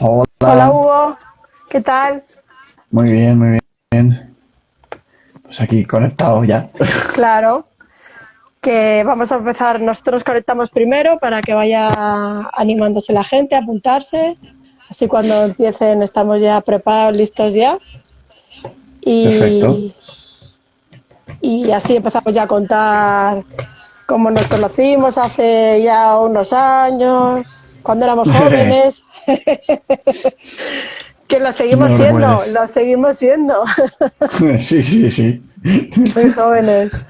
Hola Hola, Hugo, ¿qué tal? muy bien, muy bien. Pues aquí conectado ya. Claro, que vamos a empezar, nosotros conectamos primero para que vaya animándose la gente, apuntarse, así cuando empiecen estamos ya preparados, listos ya, Perfecto. y, y así empezamos ya a contar cómo nos conocimos hace ya unos años, cuando éramos jóvenes, que No lo recuerdes. lo seguimos siendo, Sí, sí, sí. muy jóvenes.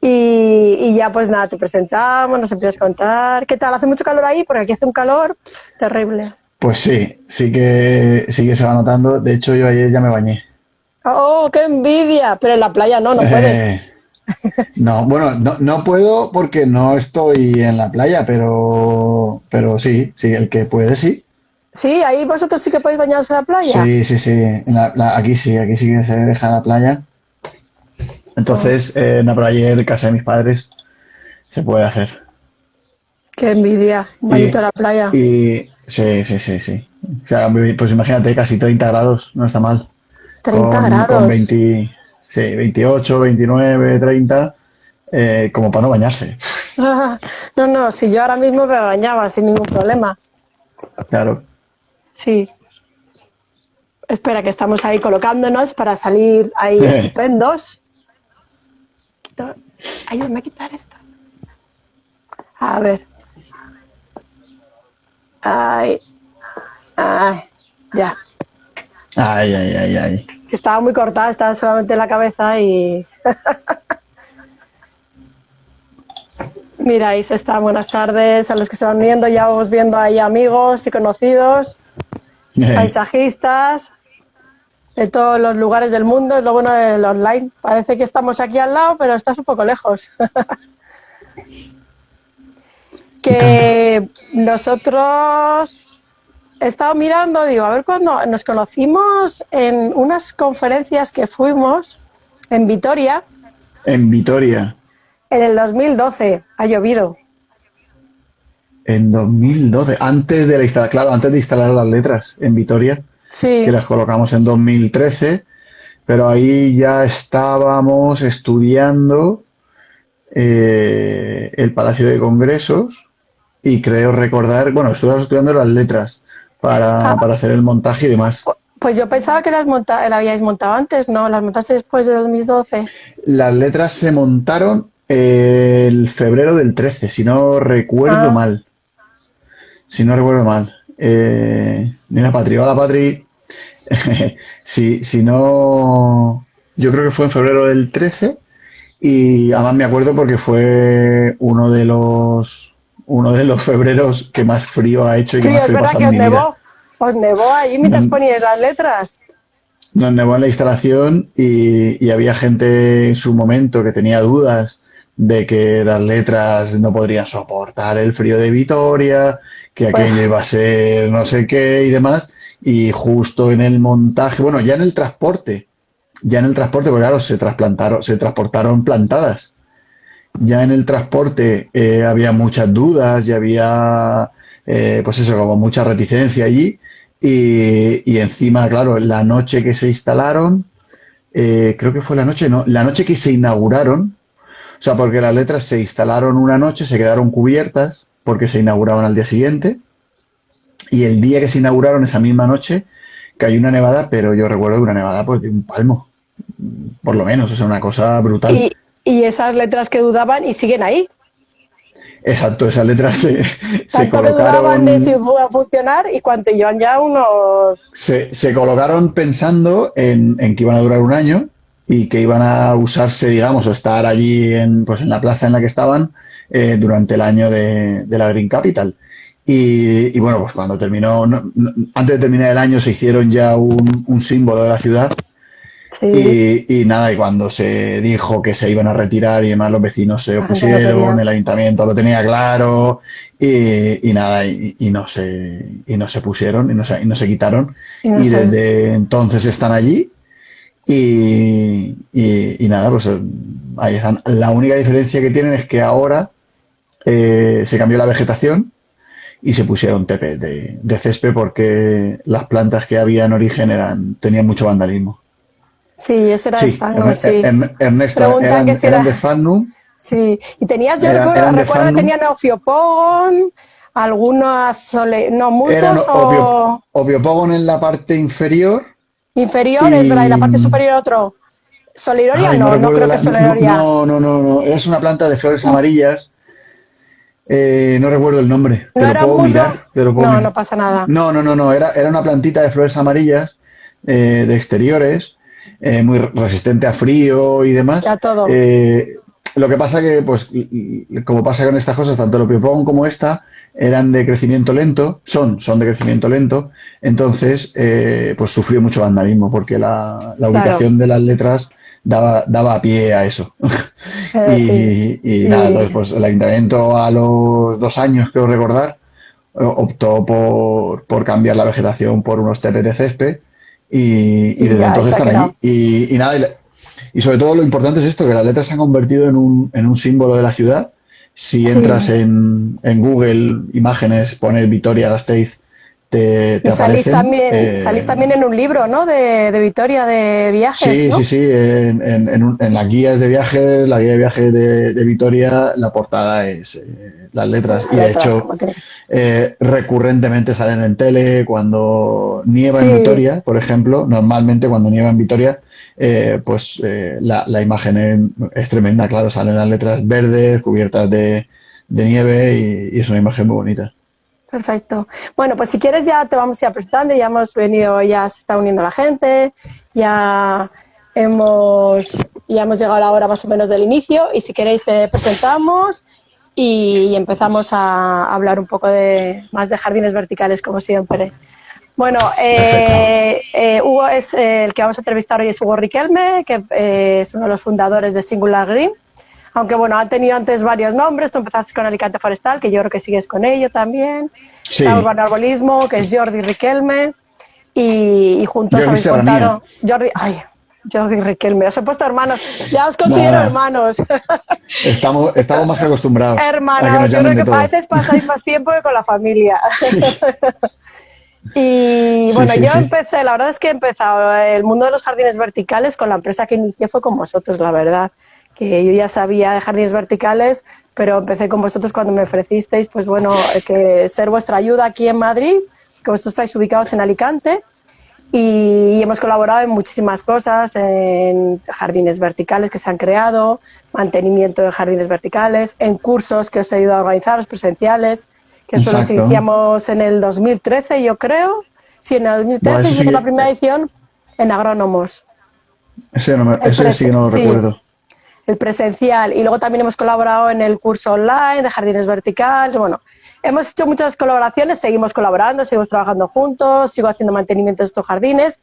Y ya pues nada, te presentamos, nos empiezas a contar. ¿Qué tal? ¿Hace mucho calor ahí? Porque aquí hace un calor terrible. Pues sí, sí que se va notando. De hecho, yo ayer ya me bañé. ¡Oh, qué envidia! Pero en la playa no, no puedes. Eh, no, bueno, no puedo porque no estoy en la playa, pero sí, sí, el que puede, sí. Sí, ahí vosotros sí que podéis bañaros en la playa. Sí, sí, sí. Aquí sí que se deja la playa. Oh, Entonces, no, pero ayer en casa de mis padres se puede hacer. qué envidia. Un Y, bañito en la playa. sí, sí, sí, sí. O sea, pues imagínate, casi 30 grados, no está mal. 30 Con grados. 20, sí, 28, 29, 30, como para no bañarse. Ah, no, no, si yo ahora mismo me bañaba sin ningún problema. Claro. Sí. Espera, que estamos ahí colocándonos para salir ahí estupendos. Ayúdame a quitar esto. A ver. Ay, ay, ya. Ay, ay, ay, ay. Que estaba muy cortada, estaba solamente en la cabeza y miráis, está, buenas tardes a los que se van uniendo, ya vamos viendo ahí amigos y conocidos, paisajistas de todos los lugares del mundo, es lo bueno del online. Parece que estamos aquí al lado, pero estás un poco lejos. Me encanta. Que nosotros he estado mirando, digo, a ver cuándo nos conocimos en unas conferencias que fuimos en Vitoria En Vitoria, en el 2012, ha llovido. en 2012, antes de la instalación, claro, antes de instalar las letras en Vitoria, que Sí. las colocamos en 2013, pero ahí ya estábamos estudiando el Palacio de Congresos y creo recordar, bueno, estuvimos estudiando las letras Ah, para hacer el montaje y demás. pues yo pensaba que la habíais montado antes, ¿no? Las montaste después de 2012. Las letras se montaron el febrero del 13, si no recuerdo Ah, mal. Si no recuerdo mal. Mira, Patri, hola Patri. Si no, yo creo que fue en febrero del 13 y además me acuerdo porque fue uno de los febreros que más frío ha hecho y que frío, más es frío he verdad pasado que en mi vida. os nevó ahí mientras Nos, poníais las letras. nos nevó en la instalación y había gente en su momento que tenía dudas de que las letras no podrían soportar el frío de Vitoria, que Pues, aquello iba a ser no sé qué y demás. Y justo en el montaje, bueno, ya en el transporte, porque claro, se transportaron plantadas. Ya en el transporte había muchas dudas y había, pues eso, como mucha reticencia allí. Y encima, claro, la noche que se instalaron, creo que fue la noche, no, la noche que se inauguraron, o sea, porque las letras se instalaron una noche, se quedaron cubiertas, porque se inauguraban al día siguiente, y el día que se inauguraron, esa misma noche, cayó una nevada, pero yo recuerdo que una nevada pues de un palmo, por lo menos, o sea, una cosa brutal. y, y esas letras que dudaban y siguen ahí. Exacto, esas letras se Tanto que dudaban de si colocaron, iba a funcionar y cuánto llevan ya unos... se colocaron pensando en que iban a durar un año y que iban a usarse, digamos, o estar allí pues en la plaza en la que estaban durante el año de la Green Capital. Y bueno, pues cuando terminó, antes de terminar el año se hicieron ya un símbolo de la ciudad. Sí, Y nada, y cuando se dijo que se iban a retirar y demás, los vecinos se la gente no opusieron, quería. el ayuntamiento lo tenía claro, y nada, y no se pusieron, y no se quitaron. Y no Y sé. desde entonces están allí, y nada, pues ahí están. La única diferencia que tienen es que ahora se cambió la vegetación y se pusieron tepe de césped porque las plantas que había en origen tenían mucho vandalismo. Sí, ese era de Sí, Sphagnum, sí. Ernesto, Preguntan que si eran de era... Sphagnum, Sí, y tenías, yo eran de recuerdo que Sphagnum, tenían Ophiopogon, algunas, no, eran musgos o Ophiopogon en la parte inferior inferiores, ¿verdad? Y la y... parte superior otro. Soliloria Ay, no no, no recuerdo creo que no, Soliloria. no, no, no, no, es una planta de flores Mm, amarillas. No recuerdo el nombre, ¿No era un musgo? te lo puedo No, mirar. no pasa nada. No, no, no, no, era una plantita de flores amarillas, de exteriores, muy resistente a frío y demás. Ya todo. Lo que pasa que, pues, como pasa con estas cosas, tanto el Opiopón como esta eran de crecimiento lento, son de crecimiento lento, entonces, pues sufrió mucho vandalismo porque la Claro, ubicación de las letras daba pie a eso. sí. Y nada, Y entonces pues el ayuntamiento a los 2 años, creo recordar, optó por cambiar la vegetación por unos tepes de césped y y desde ya, entonces se ha están allí. quedado. Y nada, y sobre todo lo importante es esto, que las letras se han convertido en un símbolo de la ciudad. Si entras Sí. en Google Imágenes, pones Vitoria-Gasteiz, te Y aparecen. salís también en un libro, ¿no? De Vitoria, de viajes, Sí, sí, ¿no? sí. En las guías de viajes, la guía de viaje de Vitoria, la portada es las letras. Y de Letras, hecho, como tiene que ser. recurrentemente salen en tele cuando nieva en Sí, Vitoria, por ejemplo. Normalmente cuando nieva en Vitoria, pues la imagen es tremenda, claro. Salen las letras verdes, cubiertas de nieve y es una imagen muy bonita. perfecto. Bueno, pues si quieres ya te vamos a ir presentando, ya hemos venido, ya se está uniendo la gente, ya ya hemos llegado a la hora más o menos del inicio y si queréis te presentamos y empezamos a hablar un poco más de jardines verticales como siempre. Bueno, Perfecto. Hugo es el que vamos a entrevistar hoy, es Hugo Riquelme, que es uno de los fundadores de Singular Green. Aunque bueno, ha tenido antes varios nombres. Tú empezaste con Alicante Forestal, que yo creo que sigues con ello también. Está Sí, Urbano Arbolismo, que es Jordi Riquelme. Y juntos Jordi habéis Serranía. montado... Jordi Riquelme. Os he puesto hermanos. Ya os considero Nada, hermanos. estamos más que acostumbrados a que Hermanos, nos yo creo llamen de que a todo. veces pasáis más tiempo que con la familia. Sí, Y sí, bueno, sí, yo sí. empecé, la verdad es que he empezado el mundo de los jardines verticales con la empresa que inicié fue con vosotros, la verdad. Que yo ya sabía de jardines verticales, pero empecé con vosotros cuando me ofrecisteis, pues bueno, que ser vuestra ayuda aquí en Madrid, que vosotros estáis ubicados en Alicante y hemos colaborado en muchísimas cosas, en jardines verticales que se han creado, mantenimiento de jardines verticales, en cursos que os he ayudado a organizar, los presenciales, que eso los Exacto. iniciamos en el 2013, yo creo. Sí, en el Buah, 2013 eso sí hicimos la que, primera edición en agrónomos. eso sí que no lo Sí, recuerdo. el presencial. Y luego también hemos colaborado en el curso online de jardines verticales. Bueno, hemos hecho muchas colaboraciones, seguimos colaborando, seguimos trabajando juntos, sigo haciendo mantenimiento de estos jardines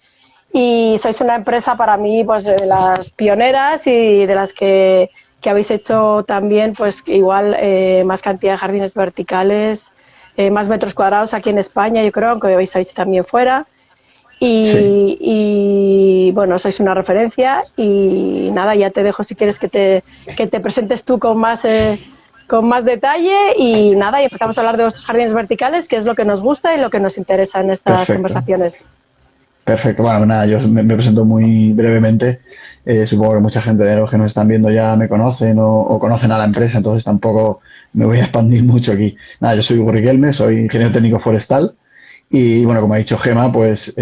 y sois una empresa para mí pues de las pioneras y de las que habéis hecho también pues igual más cantidad de jardines verticales, más metros cuadrados aquí en España, yo creo, aunque habéis hecho también fuera. Sí, Bueno, sois una referencia y nada, ya te dejo si quieres que te presentes tú con más detalle y nada, y empezamos a hablar de vuestros jardines verticales, que es lo que nos gusta y lo que nos interesa en estas perfecto. conversaciones. Perfecto. Bueno, nada, yo me presento muy brevemente. Supongo que mucha gente de los que nos están viendo ya me conocen o conocen a la empresa, entonces tampoco me voy a expandir mucho aquí. Nada, yo soy Hugo Riquelme, soy ingeniero técnico forestal y bueno, como ha dicho Gema, pues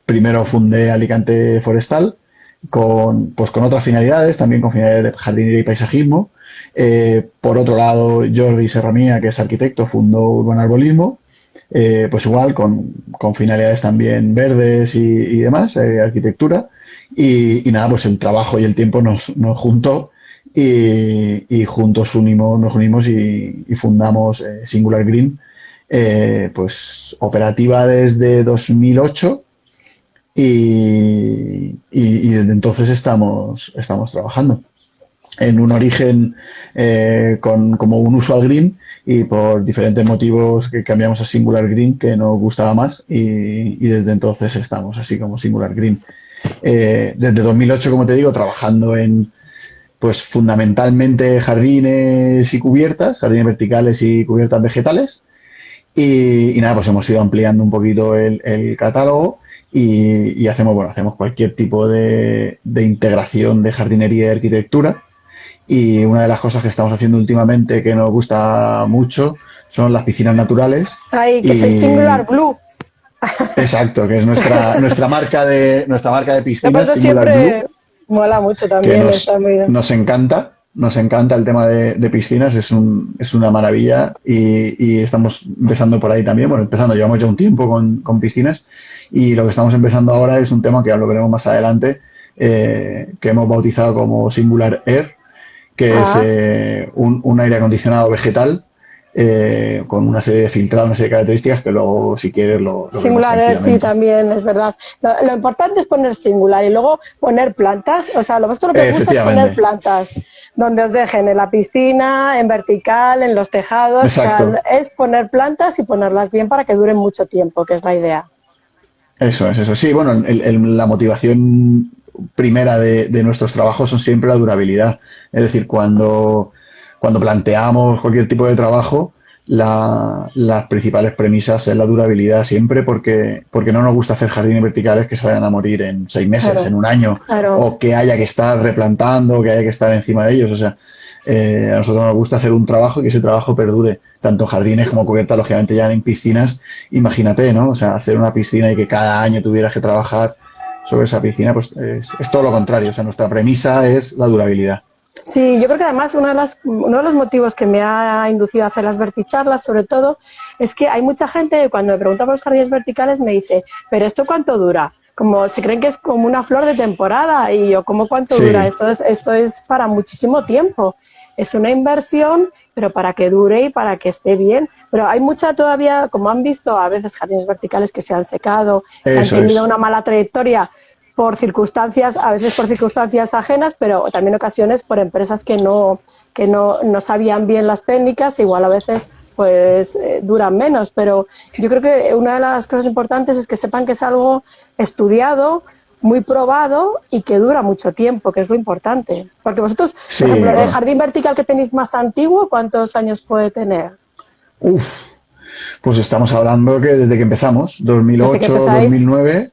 primero fundé Alicante Forestal con otras finalidades, también con finalidades de jardinería y paisajismo. Por otro lado, Jordi Serramía, que es arquitecto, fundó Urban Arbolismo, pues igual con finalidades también verdes y demás, arquitectura. Y nada, pues el trabajo y el tiempo nos juntó y juntos nos unimos y fundamos Singular Green, pues operativa desde 2008 y desde entonces estamos trabajando en un origen como un usual green y por diferentes motivos que cambiamos a Singular Green que nos gustaba más y desde entonces estamos así como Singular Green. Desde 2008, como te digo, trabajando en pues fundamentalmente jardines y cubiertas, jardines verticales y cubiertas vegetales. Y nada, pues hemos ido ampliando un poquito el catálogo y hacemos, bueno, hacemos cualquier tipo de integración de jardinería y arquitectura. Y una de las cosas que estamos haciendo últimamente que nos gusta mucho son las piscinas naturales. Ay, que soy Y Singular Blue. exacto, que es nuestra marca de De piscinas, pronto Singular Blue, siempre mola mucho que también, está muy bien. nos encanta el tema de piscinas, es una maravilla y estamos empezando por ahí también. Bueno, empezando, llevamos ya un tiempo con piscinas y lo que estamos empezando ahora es un tema que ya lo veremos más adelante, que hemos bautizado como Singular Air, que es Ah, un aire acondicionado vegetal con una serie de filtrados, una serie de características que luego, si quieres, lo vemos singular, sí, tranquilamente. también, es verdad. Lo importante es poner singular y luego poner plantas. O sea, vosotros lo que os gusta es poner Efectivamente, plantas donde os dejen en la piscina, en vertical, en los tejados. O sea, exacto. es poner plantas y ponerlas bien para que duren mucho tiempo, que es la idea. Eso es, eso. Sí, bueno, la motivación primera de nuestros trabajos son siempre la durabilidad. Es decir, cuando planteamos cualquier tipo de trabajo, las principales premisas es la durabilidad siempre porque no nos gusta hacer jardines verticales que se vayan a morir en 6 meses, en Claro, un año, claro. o que haya que estar replantando, que haya que estar encima de ellos. O sea, a nosotros nos gusta hacer un trabajo y que ese trabajo perdure, tanto en jardines como cubiertas, lógicamente ya en piscinas. Imagínate, ¿no? O sea, hacer una piscina y que cada año tuvieras que trabajar sobre esa piscina, pues es todo lo contrario. O sea, nuestra premisa es la durabilidad. Sí, yo creo que además uno de los motivos que me ha inducido a hacer las verticharlas, sobre todo, es que hay mucha gente, cuando me pregunta por los jardines verticales, me dice, ¿pero esto cuánto dura? Como se creen que es como una flor de temporada y yo, ¿cómo cuánto dura? Sí, Esto es para muchísimo tiempo. Es una inversión, pero para que dure y para que esté bien. Pero hay mucha todavía, como han visto, a veces jardines verticales que se han secado, que han eso tenido es. una mala trayectoria por circunstancias, a veces por circunstancias ajenas, pero también ocasiones por empresas que no sabían bien las técnicas, igual a veces pues duran menos, pero yo creo que una de las cosas importantes es que sepan que es algo estudiado, muy probado y que dura mucho tiempo, que es lo importante. Porque vosotros, por ejemplo, Sí, el bueno. jardín vertical que tenéis más antiguo, ¿cuántos años puede tener? Uf, pues estamos hablando que desde que empezamos, Desde que 2008, empezáis, 2009,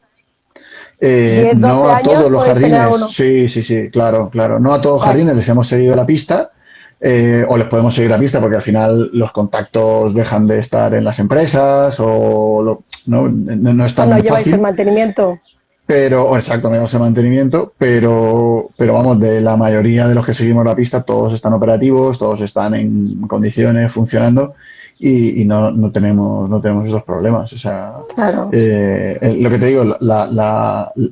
10, no 12 a todos años los podéis tener jardines, alguno. sí, sí, sí, claro, claro, no a O todos los sea, jardines les hemos seguido la pista, o les podemos seguir la pista porque al final los contactos dejan de estar en las empresas no es no tan lleváis el fácil, mantenimiento. pero, exacto, no llevamos el mantenimiento, pero vamos, de la mayoría de los que seguimos la pista, todos están operativos, todos están en condiciones, funcionando y no tenemos esos problemas. O sea, Claro, lo que te digo,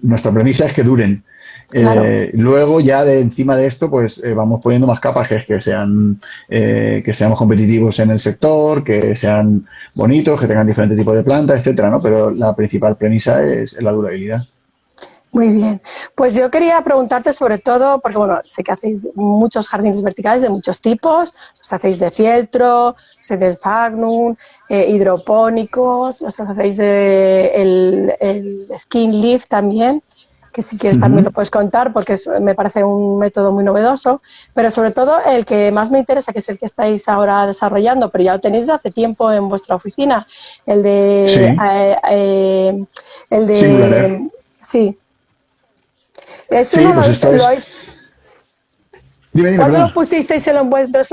nuestra premisa es que duren. claro. Luego ya de encima de esto, pues vamos poniendo más capas, que es que seamos competitivos en el sector, que sean bonitos, que tengan diferentes tipos de plantas, etcétera, ¿no? Pero la principal premisa es la durabilidad. Muy bien. Pues yo quería preguntarte sobre todo, porque bueno, sé que hacéis muchos jardines verticales de muchos tipos, los hacéis de fieltro, los hacéis de sphagnum, hidropónicos, los hacéis de el skin leaf también, que si quieres también Ujú. lo puedes contar porque me parece un método muy novedoso, pero sobre todo el que más me interesa, que es el que estáis ahora desarrollando, pero ya lo tenéis desde hace tiempo en vuestra oficina, el de, Sí, el Singular Air. de, sí. Eso Sí, no pues esto lo es. habéis. Dime, dime, ¿Cuándo lo perdona. pusisteis en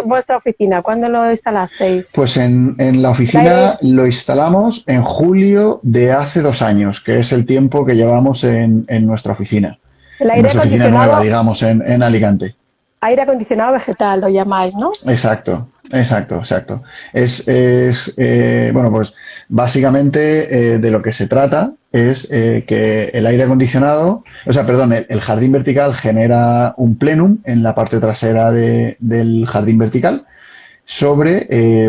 vuestra oficina? ¿Cuándo lo instalasteis? Pues en la El aire, oficina lo instalamos en julio de hace 2 años, que es el tiempo que llevamos en nuestra oficina. el En aire nuestra oficina nueva, acondicionado, digamos, en Alicante. aire acondicionado vegetal lo llamáis, ¿no? Exacto, exacto, exacto. Bueno, pues básicamente de lo que se trata es que el aire acondicionado, o sea, perdón, el jardín vertical genera un plenum en la parte trasera del jardín vertical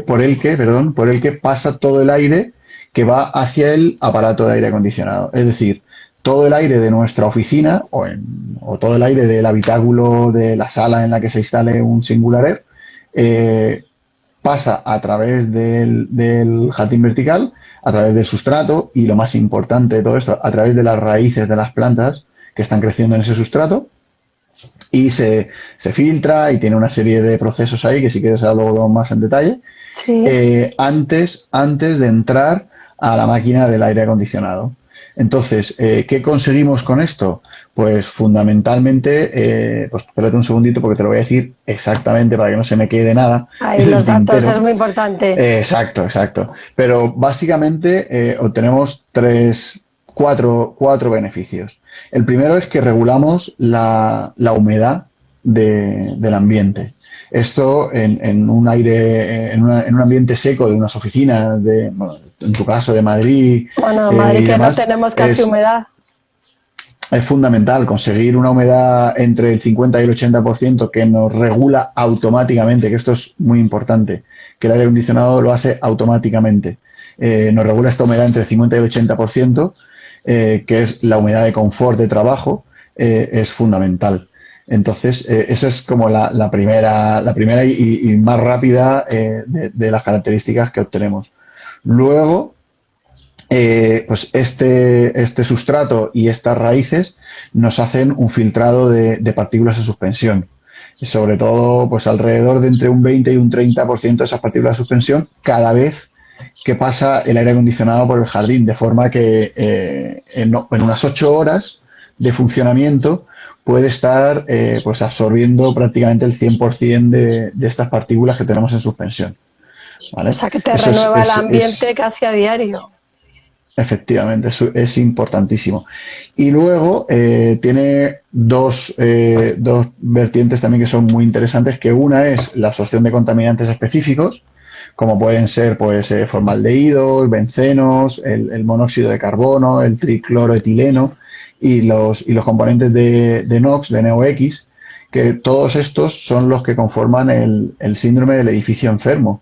por el que pasa todo el aire que va hacia el aparato de aire acondicionado. Es decir, todo el aire de nuestra oficina o todo el aire del habitáculo de la sala en la que se instale un Singular Air eh, pasa a través del jardín vertical, a través del sustrato y lo más importante de todo esto, a través de las raíces de las plantas que están creciendo en ese sustrato y se filtra y tiene una serie de procesos ahí que si quieres hablo más en detalle, Sí. antes de entrar a la máquina del aire acondicionado. Entonces, ¿qué conseguimos con esto? Pues fundamentalmente, pues espérate un segundito porque te lo voy a decir exactamente para que no se me quede nada Ahí en el los datos es tintero. muy importante. Exacto, exacto. Pero básicamente obtenemos cuatro beneficios. El primero es que regulamos la humedad del ambiente. Esto en un aire, en un ambiente seco de unas oficinas, bueno, en tu caso de Madrid Bueno, en Madrid y que no demás, tenemos casi humedad. es fundamental conseguir una humedad entre el 50 y el 80% que nos regula automáticamente, que esto es muy importante, que el aire acondicionado lo hace automáticamente. Nos regula esta humedad entre el 50 y el 80%, que es la humedad de confort de trabajo, es fundamental. Entonces, esa es como la primera y más rápida de las características que obtenemos. Luego, pues este sustrato y estas raíces nos hacen un filtrado de partículas de suspensión. Y sobre todo, pues alrededor de entre un 20 y un 30% de esas partículas de suspensión cada vez que pasa el aire acondicionado por el jardín, de forma que en unas 8 horas de funcionamiento puede estar pues absorbiendo prácticamente el 100% de estas partículas que tenemos en suspensión. O ¿Vale? sea que te Eso renueva el ambiente casi a diario. efectivamente, es importantísimo. Y luego tiene dos vertientes también que son muy interesantes, que una es la absorción de contaminantes específicos, como pueden ser pues formaldehídos, bencenos, el monóxido de carbono, el tricloroetileno y los componentes de NOx, de NOx, que todos estos son los que conforman el síndrome del edificio enfermo.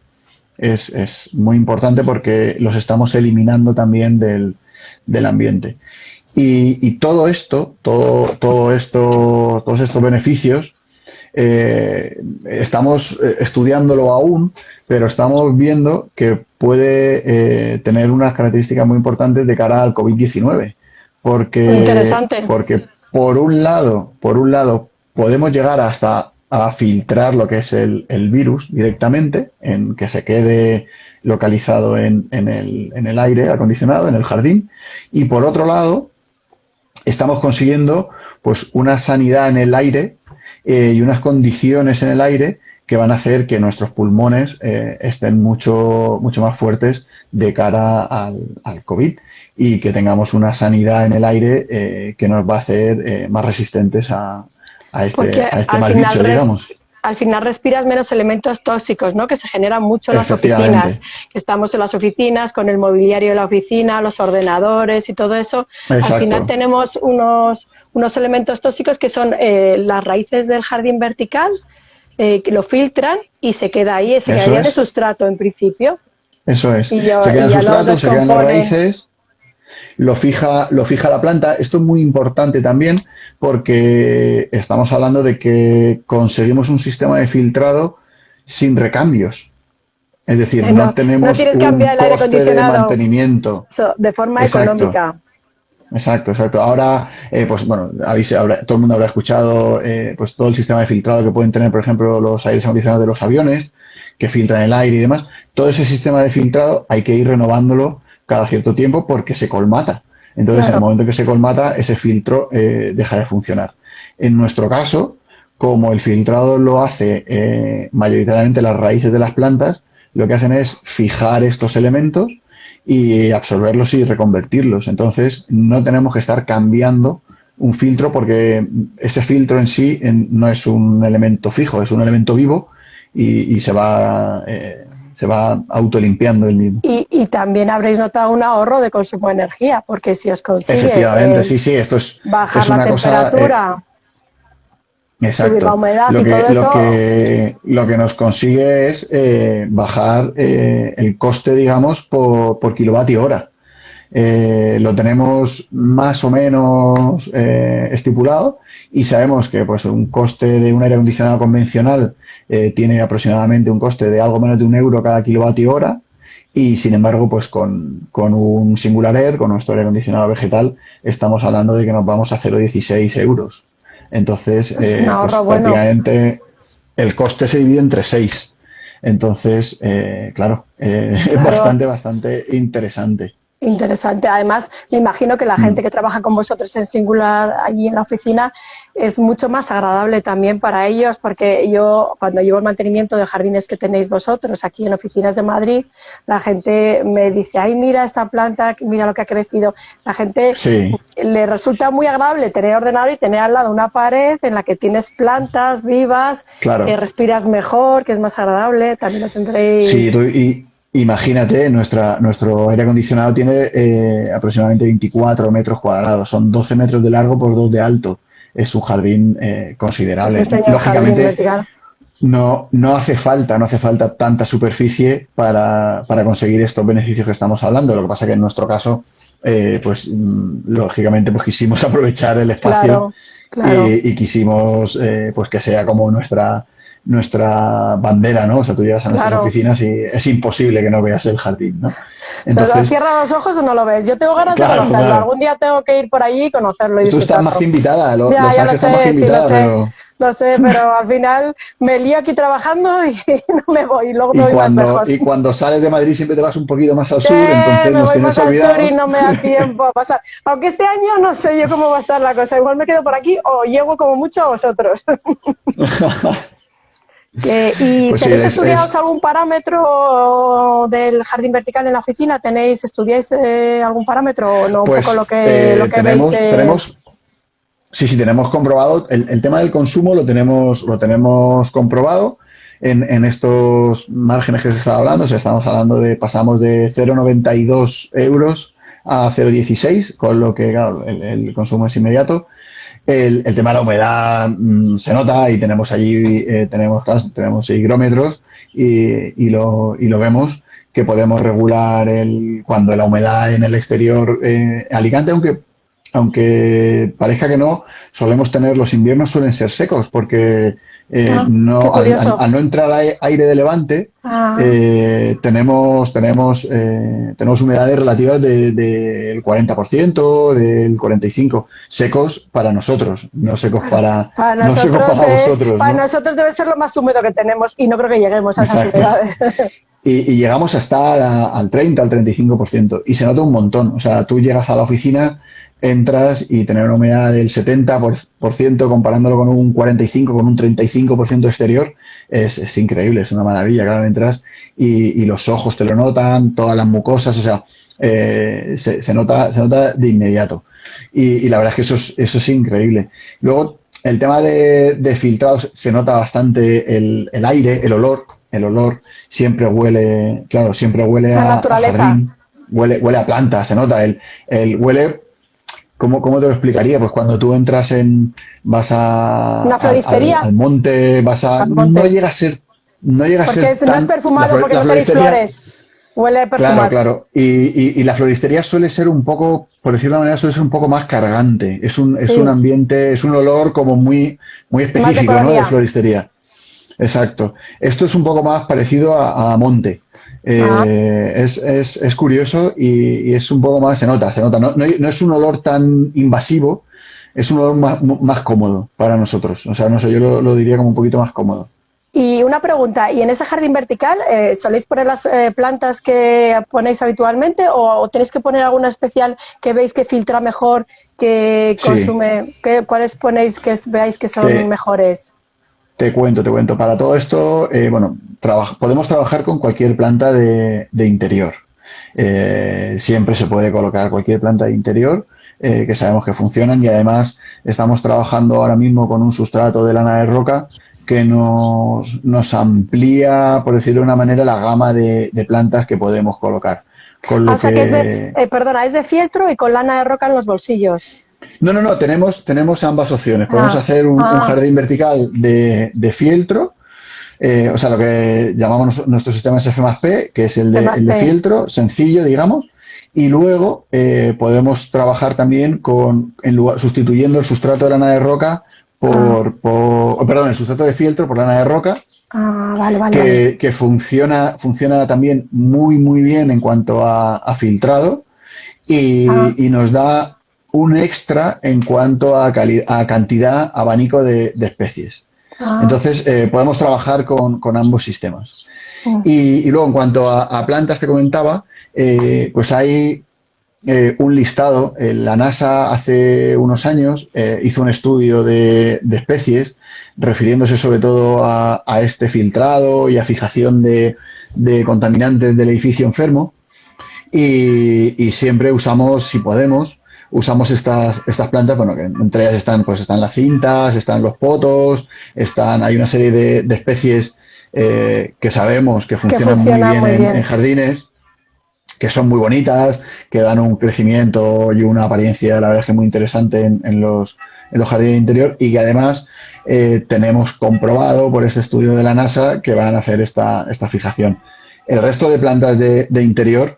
Es muy importante porque los estamos eliminando también del ambiente. Y todo esto, todos estos beneficios, estamos estudiándolo aún, pero estamos viendo que puede tener unas características muy importantes de cara al COVID-19. Muy Porque, interesante. porque por un lado, podemos llegar hasta a filtrar lo que es el virus directamente, en que se quede localizado en el aire acondicionado, en el jardín. Y por otro lado, estamos consiguiendo pues una sanidad en el aire y unas condiciones en el aire que van a hacer que nuestros pulmones estén mucho más fuertes de cara al COVID y que tengamos una sanidad en el aire que nos va a hacer más resistentes Porque a este al mal final, bicho, digamos. al final respiras menos elementos tóxicos, ¿no? Que se generan mucho en las oficinas. Efectivamente, Estamos en las oficinas con el mobiliario de la oficina, los ordenadores y todo eso. Al final exacto, tenemos unos elementos tóxicos que son las raíces del jardín vertical, que lo filtran y se queda ahí, se eso quedaría de es, sustrato en principio. eso es. Y, Se quedan y ya lo sustratos, se quedan las descomponen. raíces, lo fija la planta. Esto es muy importante también porque estamos hablando de que conseguimos un sistema de filtrado sin recambios. Es decir, no No, no tenemos tienes que un cambiar el aire coste de acondicionado mantenimiento. de forma Exacto, económica. exacto. Ahora, pues bueno, todo el mundo habrá escuchado pues todo el sistema de filtrado que pueden tener, por ejemplo, los aires acondicionados de los aviones, que filtran el aire y demás. Todo ese sistema de filtrado hay que ir renovándolo cada cierto tiempo porque se colmata. Entonces, en el Claro. momento que se colmata, ese filtro deja de funcionar. En nuestro caso, como el filtrado lo hace mayoritariamente las raíces de las plantas, lo que hacen es fijar estos elementos y absorberlos y reconvertirlos. Entonces, no tenemos que estar cambiando un filtro porque ese filtro en sí no es un elemento fijo, es un elemento vivo y se va autolimpiando el mismo. Y también habréis notado un ahorro de consumo de energía, porque si os consigue Efectivamente, sí, esto bajar es la una cosa. temperatura, subir la Exacto. humedad y todo eso, Lo que nos consigue es bajar el coste, digamos, por kilovatio hora. Lo tenemos más o menos estipulado y sabemos que pues un coste de un aire acondicionado convencional tiene aproximadamente un coste de algo menos de €1 cada kilovatio hora y sin embargo pues con un Singular Air, con nuestro aire acondicionado vegetal, estamos hablando de que nos vamos a 0,16 euros. Entonces, Es un pues ahorro bueno. prácticamente el coste se divide entre 6. Entonces, claro, es Claro. bastante interesante. Interesante. Además, me imagino que la gente Mm. que trabaja con vosotros en Singular allí en la oficina es mucho más agradable también para ellos, porque yo cuando llevo el mantenimiento de jardines que tenéis vosotros aquí en oficinas de Madrid, la gente me dice, ay, mira esta planta, mira lo que ha crecido. La gente Sí, le resulta muy agradable tener ordenador y tener al lado una pared en la que tienes plantas vivas, que claro. respiras mejor, que es más agradable. También lo Sí, tendréis. imagínate, nuestro aire acondicionado tiene aproximadamente 24 metros cuadrados, son 12 metros de largo por 2 de alto. Es un jardín Es un considerable. señor jardín Lógicamente, vertical. no hace falta tanta superficie para conseguir estos beneficios que estamos hablando. Lo que pasa que en nuestro caso, pues lógicamente, pues quisimos aprovechar el espacio Claro, claro. y quisimos pues que sea como nuestra bandera, ¿no? O sea, tú llegas a nuestras Claro. oficinas y es imposible que no veas el jardín, ¿no? ¿Se Entonces, cierra los ojos o no lo ves? Yo tengo ganas de claro, conocerlo. claro. Algún día tengo que ir por allí y conocerlo y Tú estás más disfrutarlo. que invitada, lo Ya sabes lo que estás más que sé, sí lo invitada, sé. pero Lo sé, pero al final me lío aquí trabajando y no me voy. Luego me y voy más cuando, lejos. y cuando sales de Madrid siempre te vas un poquito más al sur, entonces Me nos voy tienes más al sur y olvidados. no me da tiempo a pasar. Aunque este año no sé yo cómo va a estar la cosa. Igual me quedo por aquí o llego como mucho a vosotros. ¿Y Pues sí, tenéis estudiados algún parámetro del jardín vertical en la oficina? ¿Estudiáis algún parámetro o no? Un poco pues lo que veis de... sí, tenemos comprobado, el tema del consumo lo tenemos comprobado en estos márgenes que se está hablando, o sea, estamos hablando pasamos de 0,92 € a 0,16, con lo que, claro, el consumo es inmediato. El tema de la humedad se nota y tenemos allí, tenemos higrómetros y lo vemos que podemos regular cuando la humedad en el exterior. Alicante, aunque parezca que no, solemos tener, los inviernos suelen ser secos porque Ah, qué no, curioso. al no entrar aire de levante, Ah, tenemos humedades relativas del 40%, del 45%, secos para nosotros, no secos claro. no secos para vosotros, Para ¿no? nosotros debe ser lo más húmedo que tenemos y no creo que lleguemos a esas Exacto. humedades. Y llegamos a estar al 30, al 35%. Y se nota un montón. O sea, tú llegas a la oficina, entras y tener una humedad del 70% comparándolo con un 45, con un 35% exterior, es increíble, es una maravilla. Claro, entras y los ojos te lo notan, todas las mucosas, o sea, se nota de inmediato. Y la verdad es que eso es increíble. Luego, el tema de filtrados, se nota bastante el aire, el olor siempre huele, claro, siempre huele La a naturaleza. jardín, huele a planta, se nota, huele, ¿cómo te lo explicaría? Pues cuando tú vas Una floristería al monte, al no monte. llega a ser, no llega a Porque ser no es tan, perfumado porque la no tenéis floristería, flores. Huele claro, perfumado. claro, y la floristería suele ser un poco, por decirlo de una manera, suele ser un poco más cargante, es un Sí, ambiente, es un olor como muy más de específico, ¿no? De colonia. floristería. Exacto. Esto es un poco más parecido a monte. Ah. Es curioso y es un poco más, se nota. No es un olor tan invasivo, es un olor más cómodo para nosotros. O sea, no sé, yo lo diría como un poquito más cómodo. Y una pregunta, ¿y en ese jardín vertical soléis poner las plantas que ponéis habitualmente o tenéis que poner alguna especial que veis que filtra mejor, que Sí, consume, cuáles ponéis que veáis que son te, mejores? te cuento. Para todo esto, bueno, podemos trabajar con cualquier planta de interior. Siempre se puede colocar cualquier planta de interior que sabemos que funcionan y además estamos trabajando ahora mismo con un sustrato de lana de roca que nos amplía, por decirlo de una manera, la gama de plantas que podemos colocar. Con Ah, lo o sea que que perdona, es de fieltro y con lana de roca en los bolsillos. no, tenemos ambas opciones. Podemos Ah, hacer un ah, jardín vertical de fieltro, o sea, lo que llamamos nuestro sistema es F+P, que es C más el de P. fieltro, sencillo, digamos, y luego podemos trabajar también sustituyendo el sustrato de lana de roca Ah, perdón, el sustrato de fieltro por lana de roca, ah, vale, vale, vale. que funciona también muy bien en cuanto a filtrado Ah, y nos da un extra en cuanto a, a cantidad, abanico de especies. Entonces, podemos trabajar con ambos sistemas. Y luego, en cuanto a plantas, te comentaba, pues hay un listado. La NASA hace unos años hizo un estudio de especies, refiriéndose sobre todo a este filtrado y a fijación de contaminantes del edificio enfermo. Y siempre usamos, si podemos, usamos estas plantas, bueno, que entre ellas están las cintas, están los potos, hay una serie de especies que sabemos que funcionan muy bien en jardines, que son muy bonitas, que dan un crecimiento y una apariencia, la verdad es que muy interesante en los jardines de interior, y que además tenemos comprobado por este estudio de la NASA que van a hacer esta fijación. El resto de plantas de interior,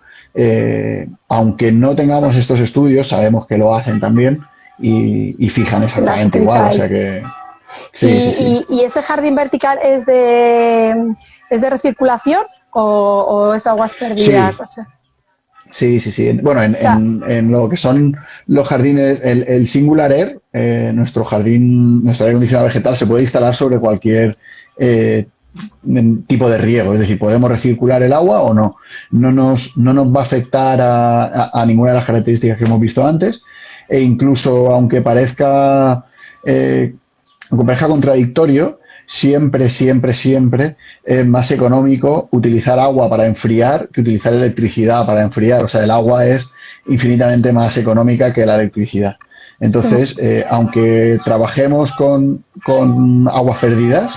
aunque no tengamos estos estudios, sabemos que lo hacen también y fijan exactamente igual. O sea que, sí. ¿Y ese jardín vertical es de recirculación o es aguas perdidas? Sí. O sea. Sí. Bueno, en lo que son los jardines, el Singular Air, nuestro aire acondicionado vegetal se puede instalar sobre cualquier tipo de riego, es decir, podemos recircular el agua o no. No nos va a afectar a ninguna de las características que hemos visto antes, e incluso aunque parezca contradictorio, siempre es más económico utilizar agua para enfriar que utilizar electricidad para enfriar. O sea, el agua es infinitamente más económica que la electricidad. Entonces, aunque trabajemos con aguas perdidas,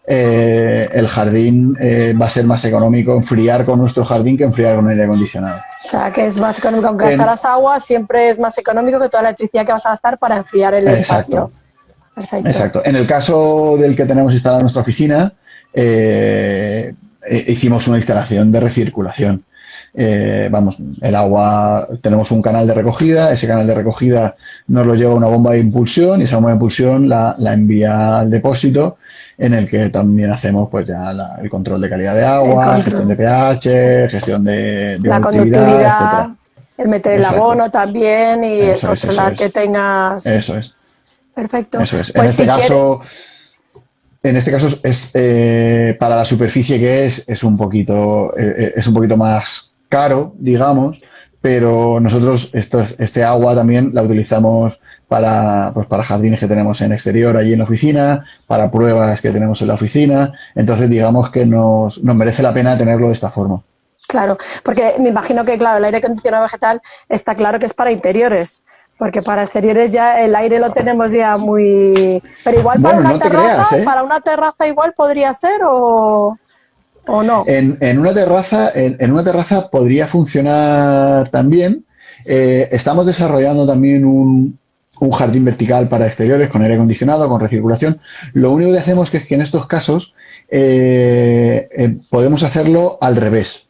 el jardín va a ser más económico enfriar con nuestro jardín que enfriar con aire acondicionado. O sea, que es más económico, aunque gastarás agua, siempre es más económico que toda la electricidad que vas a gastar para enfriar el espacio. Perfecto. Exacto. En el caso del que tenemos instalado en nuestra oficina, hicimos una instalación de recirculación. El agua, tenemos un canal de recogida, ese canal de recogida nos lo lleva una bomba de impulsión y esa bomba de impulsión la envía al depósito, en el que también hacemos pues ya el control de calidad de agua, gestión de pH, gestión de la conductividad, el meter el abono también y el controlar que tengas. Eso es. Perfecto. Eso es. Pues en este caso es para la superficie que es un poquito más caro, digamos, pero nosotros este agua también la utilizamos para jardines que tenemos en exterior allí en la oficina, para pruebas que tenemos en la oficina. Entonces, digamos que nos merece la pena tenerlo de esta forma. Claro, porque me imagino que, claro, el aire acondicionado vegetal está claro que es para interiores, porque para exteriores ya el aire lo tenemos ya muy... Pero igual para una terraza, para una terraza igual podría ser o no. En una terraza podría funcionar también. Estamos desarrollando también un jardín vertical para exteriores con aire acondicionado, con recirculación. Lo único que hacemos es que en estos casos podemos hacerlo al revés.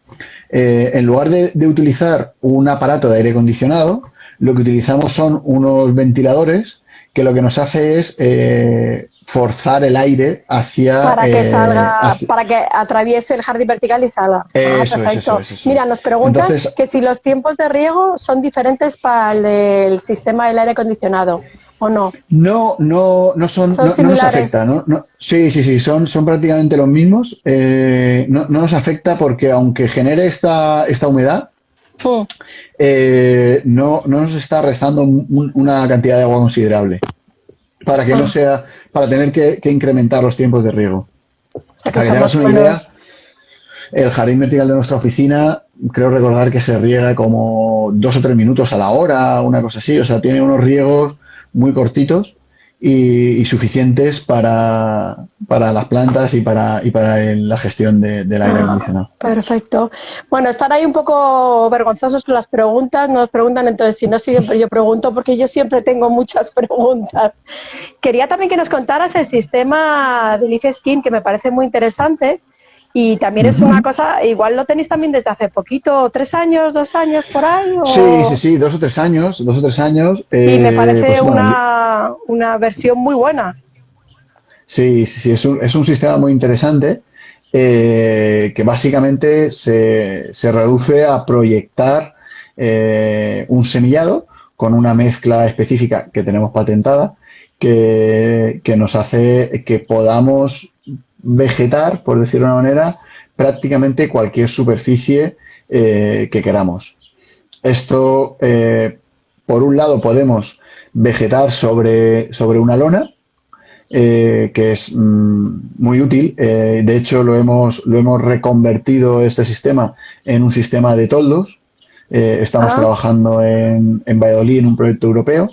En lugar de utilizar un aparato de aire acondicionado, lo que utilizamos son unos ventiladores que lo que nos hace es forzar el aire hacia... Para que salga, para que atraviese el jardín vertical y salga. Perfecto. Eso. Mira, nos preguntan que si los tiempos de riego son diferentes para el del sistema del aire acondicionado o no. No son no nos afecta, ¿no? Sí, son prácticamente los mismos. No nos afecta porque aunque genere esta humedad, no nos está restando una cantidad de agua considerable para que no sea, para tener que incrementar los tiempos de riego. O sea, que para que tengas una idea, el jardín vertical de nuestra oficina, creo recordar que se riega como 2 o 3 minutos a la hora, una cosa así. O sea, tiene unos riegos muy cortitos y suficientes para las plantas y para la gestión del aire acondicionado. Perfecto. Bueno, están ahí un poco vergonzosos con las preguntas. Nos preguntan, entonces, si no siguen, pero yo pregunto porque yo siempre tengo muchas preguntas. Quería también que nos contaras el sistema de Leaf Skin, que me parece muy interesante. Y también es una cosa, igual lo tenéis también desde hace poquito, 3 años, 2 años por ahí. ¿o? Sí, 2 o 3 años. Y me parece pues, una versión muy buena. Sí, es un sistema muy interesante que básicamente se reduce a proyectar un semillado con una mezcla específica que tenemos patentada, que nos hace que podamos vegetar, por decirlo de una manera, prácticamente cualquier superficie que queramos. Esto, por un lado, podemos vegetar sobre una lona, que es muy útil. De hecho, lo hemos reconvertido este sistema en un sistema de toldos. Estamos trabajando en Valladolid en un proyecto europeo.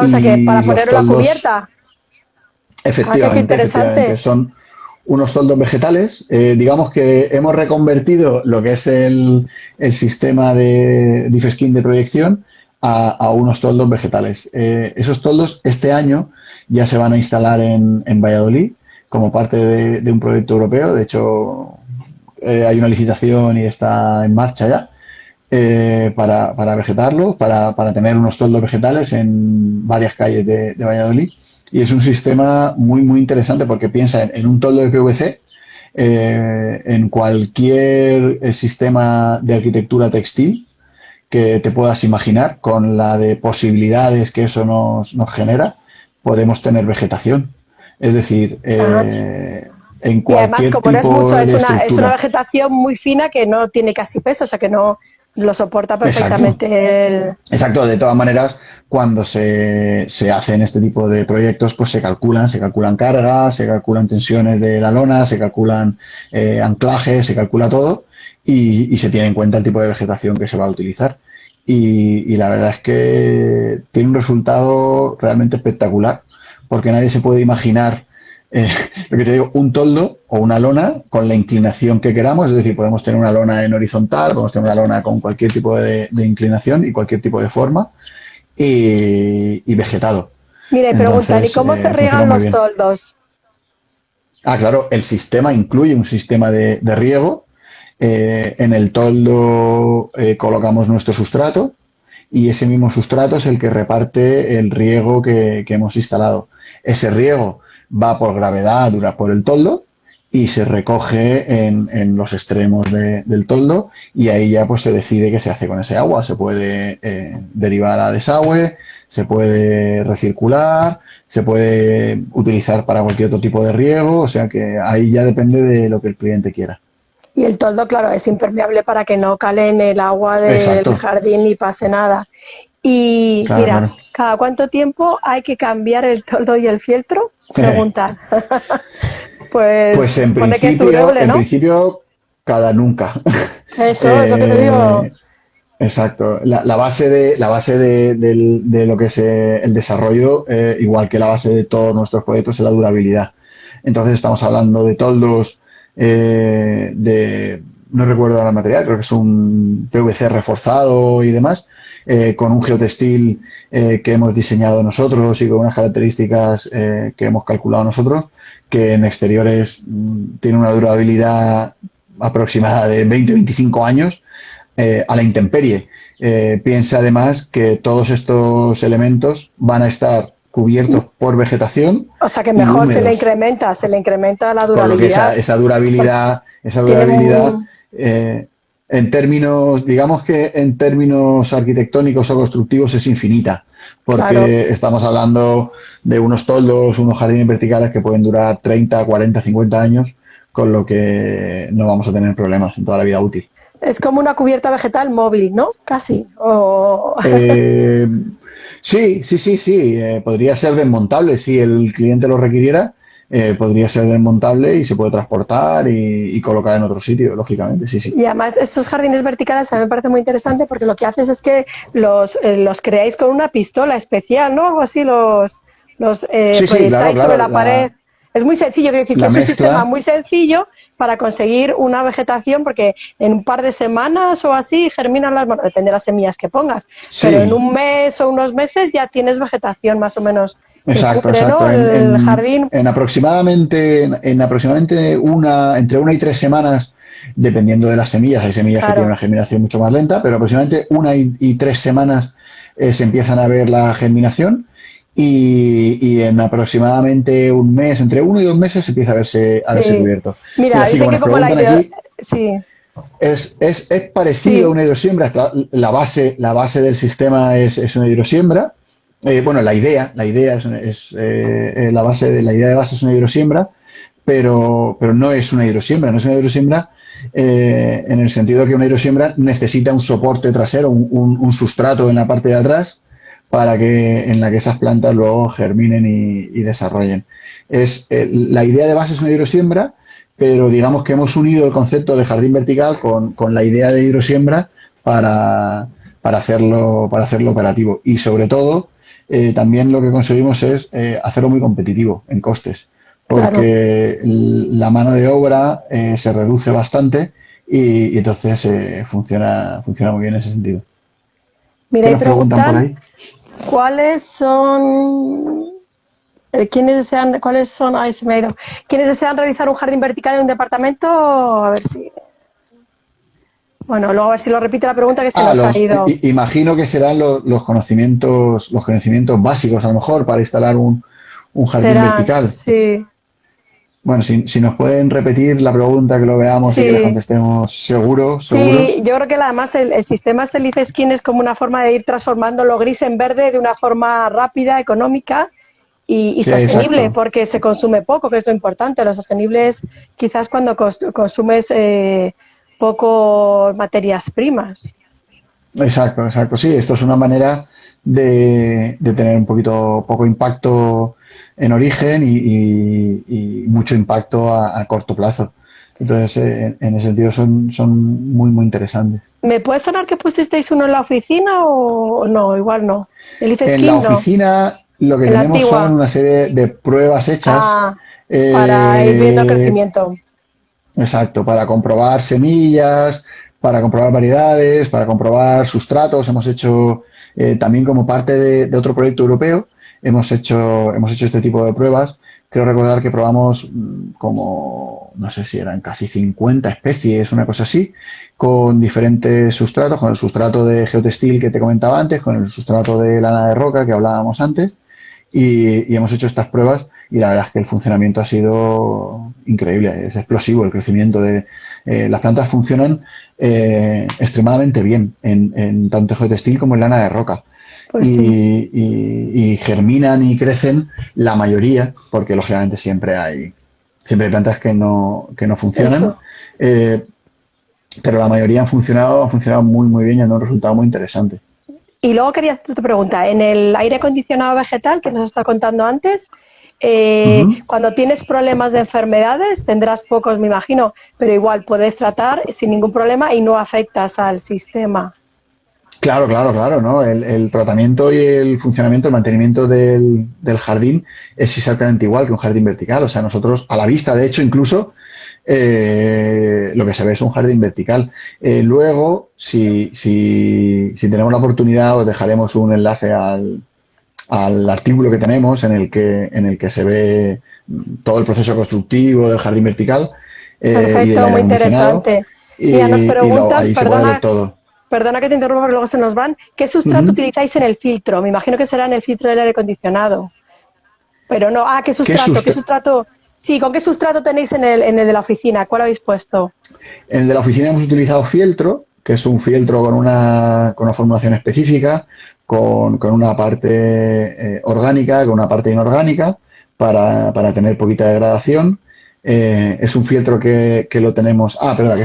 O sea que para ponerlo a cubierta. Efectivamente, qué interesante. efectivamente. Son unos toldos vegetales. Digamos que hemos reconvertido lo que es el sistema de Difeskin de proyección a unos toldos vegetales. Esos toldos este año ya se van a instalar en Valladolid como parte de un proyecto europeo. De hecho, hay una licitación y está en marcha ya para vegetarlo, para tener unos toldos vegetales en varias calles de Valladolid. Y es un sistema muy, muy interesante porque piensa en un toldo de PVC, en cualquier sistema de arquitectura textil que te puedas imaginar, con la de posibilidades que eso nos genera, podemos tener vegetación. Es decir, en cualquier y además, como no es mucho, es una vegetación muy fina que no tiene casi peso, o sea que no lo soporta perfectamente. Exacto. De todas maneras, cuando se hacen este tipo de proyectos, pues se calculan cargas, se calculan tensiones de la lona, se calculan anclajes, se calcula todo y se tiene en cuenta el tipo de vegetación que se va a utilizar. Y la verdad es que tiene un resultado realmente espectacular, porque nadie se puede imaginar lo que te digo, un toldo o una lona con la inclinación que queramos. Es decir, podemos tener una lona en horizontal, podemos tener una lona con cualquier tipo de inclinación y cualquier tipo de forma y vegetado. Mira, y preguntan, ¿y cómo se riegan los toldos? Claro, el sistema incluye un sistema de riego. En el toldo colocamos nuestro sustrato y ese mismo sustrato es el que reparte el riego que hemos instalado. Ese riego va por gravedad, dura por el toldo y se recoge en los extremos del toldo y ahí ya pues se decide qué se hace con ese agua. Se puede derivar a desagüe, se puede recircular, se puede utilizar para cualquier otro tipo de riego, o sea que ahí ya depende de lo que el cliente quiera. Y el toldo, claro, es impermeable para que no cale en el agua del jardín ni pase nada. Y claro, mira, claro. ¿Cada cuánto tiempo hay que cambiar el toldo y el fieltro? Pregunta. pues en supone principio, que es durable, ¿no? En principio, cada nunca. Eso es lo que te digo. Exacto. La base de lo que es el desarrollo, igual que la base de todos nuestros proyectos, es la durabilidad. Entonces estamos hablando de toldos no recuerdo ahora el material, creo que es un PVC reforzado y demás, con un geotextil que hemos diseñado nosotros y con unas características que hemos calculado nosotros, que en exteriores tiene una durabilidad aproximada de 20-25 años a la intemperie. Piensa además que todos estos elementos van a estar cubiertos por vegetación. O sea que mejor se le incrementa la durabilidad. Por lo que esa durabilidad en términos, digamos que en términos arquitectónicos o constructivos es infinita, porque claro, estamos hablando de unos toldos, unos jardines verticales que pueden durar 30, 40, 50 años, con lo que no vamos a tener problemas en toda la vida útil. Es como una cubierta vegetal móvil, ¿no? Casi. Sí. Podría ser desmontable si el cliente lo requiriera. Podría ser desmontable y se puede transportar y colocar en otro sitio, lógicamente, sí. Y además estos jardines verticales a mí me parece muy interesante porque lo que haces es que los creáis con una pistola especial, ¿no? Algo así, los proyectáis sobre la pared. Es muy sencillo, quiero decir que es un sistema muy sencillo para conseguir una vegetación, porque en un par de semanas o así germinan bueno, depende de las semillas que pongas, pero en un mes o unos meses ya tienes vegetación más o menos que cubre, ¿no? El jardín. En aproximadamente entre 1 y 3 semanas, dependiendo de las semillas, hay semillas que tienen una germinación mucho más lenta, pero aproximadamente 1 y 3 semanas se empiezan a ver la germinación. Y en aproximadamente un mes, entre 1 y 2 meses, empieza a verse cubierto. Mira, dicen que como la idea... Sí. Es parecido a Sí, una hidrosiembra. La base del sistema es una hidrosiembra. Bueno, la idea la base de la idea de base es una hidrosiembra, pero no es una hidrosiembra. No es una hidrosiembra en el sentido que una hidrosiembra necesita un soporte trasero, un sustrato en la parte de atrás en la que esas plantas luego germinen y desarrollen. La idea de base es una hidrosiembra, pero digamos que hemos unido el concepto de jardín vertical con la idea de hidrosiembra para, para hacerlo operativo. Y sobre todo, también lo que conseguimos es hacerlo muy competitivo en costes, claro. porque la mano de obra se reduce bastante y entonces funciona muy bien en ese sentido. Mira, ¿Qué y nos preguntan por preguntan ahí? cuáles son, ay, se me ha ido, quienes desean realizar un jardín vertical en un departamento, a ver si, bueno, luego a ver si lo repite la pregunta que se nos ha ido. Imagino que serán los conocimientos básicos, a lo mejor, para instalar un jardín Serán, vertical. sí, Bueno, si nos pueden repetir la pregunta, que lo veamos y que les sí. contestemos Sí, seguros. yo creo que además el sistema Self Skin es como una forma de ir transformando lo gris en verde de una forma rápida, económica y Sí, sostenible, exacto. porque se consume poco, que es lo importante. Lo sostenible es quizás cuando consumes poco materias primas. Exacto, exacto. Sí, esto es una manera de tener un poco impacto en origen y mucho impacto a corto plazo. Entonces, en ese sentido son muy interesantes. ¿Me puede sonar que pusisteis uno en la oficina o no? Igual no. El Leaf En la Skin no, oficina lo que en la tenemos son antigua. una serie de pruebas hechas, Ah, para ir viendo el eh, crecimiento. exacto, para comprobar semillas, para comprobar variedades, para comprobar sustratos. Hemos hecho también como parte de otro proyecto europeo, hemos hecho este tipo de pruebas. Creo recordar que probamos como, no sé si eran casi 50 especies, una cosa así, con diferentes sustratos, con el sustrato de geotextil que te comentaba antes, con el sustrato de lana de roca que hablábamos antes, y hemos hecho estas pruebas y la verdad es que el funcionamiento ha sido increíble, es explosivo el crecimiento de las plantas funcionan extremadamente bien en tanto geotextil como en lana de roca Pues sí, y germinan y crecen la mayoría, porque lógicamente siempre hay plantas que no funcionan, eso. eh, pero la mayoría han funcionado muy bien y han dado un resultado muy interesante. Y luego quería hacerte otra pregunta. En el aire acondicionado vegetal que nos está contando antes, Uh -huh. cuando tienes problemas de enfermedades, tendrás pocos, me imagino, pero igual puedes tratar sin ningún problema y no afectas al sistema. Claro, ¿no? El tratamiento y el funcionamiento, el mantenimiento del jardín es exactamente igual que un jardín vertical. O sea, nosotros, a la vista, de hecho, incluso, lo que se ve es un jardín vertical. Luego, si tenemos la oportunidad, os dejaremos un enlace al artículo que tenemos en el que se ve todo el proceso constructivo del jardín vertical y del Perfecto, aire muy acondicionado. interesante. Mira, nos preguntan, Ahí se puede ver todo. perdona que te interrumpa, pero luego se nos van, ¿qué Uh sustrato -huh. utilizáis en el filtro? Me imagino que será en el filtro del aire acondicionado. Pero no, ¿qué ¿Qué sustrato? ¿Qué sustrato? Sí, ¿con qué sustrato tenéis en el de la oficina? ¿Cuál habéis puesto? En el de la oficina hemos utilizado fieltro, que es un fieltro con una formulación específica, con una parte orgánica, con una parte inorgánica, para tener poquita degradación. Es un fieltro que lo tenemos. Ah, perdón,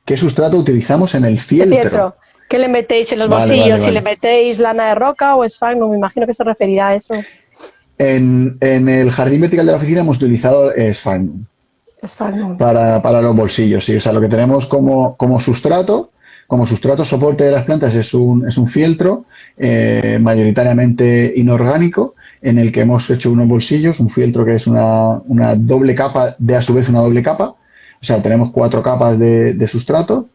¿qué sustrato utilizamos en el De fieltro? fieltro. ¿Qué le metéis en los Vale, bolsillos? Si le vale. metéis lana de roca o esfagno, me imagino que se referirá a eso. En el jardín vertical de la oficina hemos utilizado Sphagnum Esfagno. para los bolsillos. Sí, o sea, lo que tenemos como sustrato soporte de las plantas es un fieltro mayoritariamente inorgánico en el que hemos hecho unos bolsillos, un fieltro que es una doble capa, de a su vez una doble capa. O sea, tenemos 4 capas de sustrato,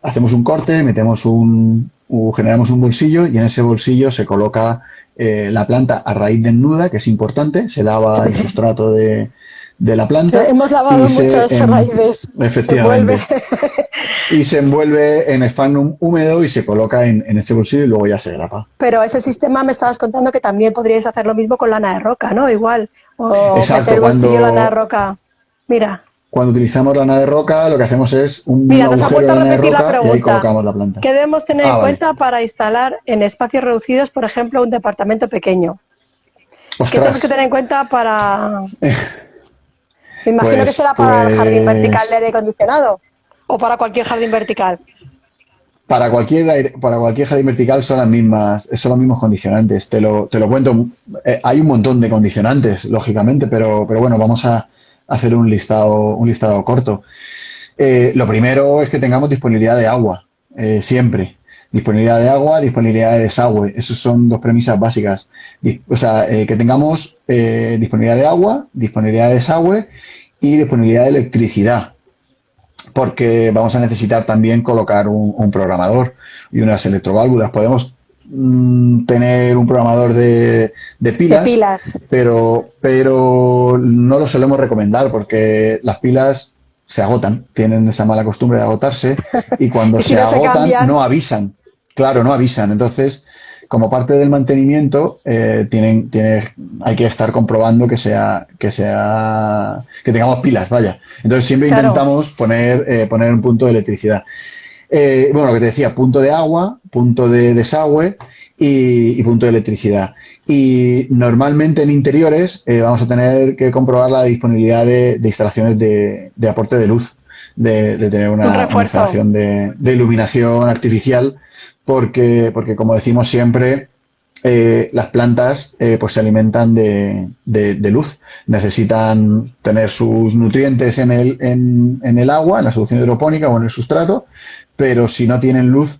hacemos un corte, generamos un bolsillo y en ese bolsillo se coloca la planta a raíz desnuda, que es importante, se lava el sustrato de la planta Hemos lavado y muchas raíces. Se envuelve. efectivamente, y se envuelve en esphagnum húmedo y se coloca en este bolsillo y luego ya se grapa. Pero ese sistema me estabas contando que también podríais hacer lo mismo con lana de roca, ¿no? Igual. O meter Exacto, el bolsillo lana de roca. Mira. cuando utilizamos lana de roca, lo que hacemos es un Mira, nos ha agujero vuelto de a lana de repetir la roca y ahí pregunta. colocamos la planta. ¿Qué debemos tener en Vale. cuenta para instalar en espacios reducidos, por ejemplo, un departamento pequeño? ¿Qué tenemos Ostras, que tener en cuenta para...? Me imagino que será para el jardín vertical de aire acondicionado o para cualquier jardín vertical. para cualquier jardín vertical son los mismos condicionantes. Te lo cuento. Hay un montón de condicionantes, lógicamente, pero bueno, vamos a hacer un listado corto. Lo primero es que tengamos disponibilidad de agua, siempre. Disponibilidad de agua, disponibilidad de desagüe. Esas son dos premisas básicas. O sea, que tengamos disponibilidad de agua, disponibilidad de desagüe y disponibilidad de electricidad. Porque vamos a necesitar también colocar un programador y unas electroválvulas. Podemos tener un programador de pilas, pero no lo solemos recomendar porque las pilas se agotan, tienen esa mala costumbre de agotarse y cuando ¿Y si se no se agotan cambian? no avisan. Claro, no avisan. Entonces, como parte del mantenimiento, hay que estar comprobando que tengamos pilas, vaya. Entonces siempre Claro. intentamos poner un punto de electricidad. Bueno, lo que te decía, punto de agua, punto de desagüe y punto de electricidad. Y normalmente en interiores vamos a tener que comprobar la disponibilidad de instalaciones de aporte de luz, de tener una instalación de iluminación artificial, porque como decimos siempre, las plantas pues se alimentan de luz, necesitan tener sus nutrientes en el agua, en la solución hidropónica o en el sustrato, pero si no tienen luz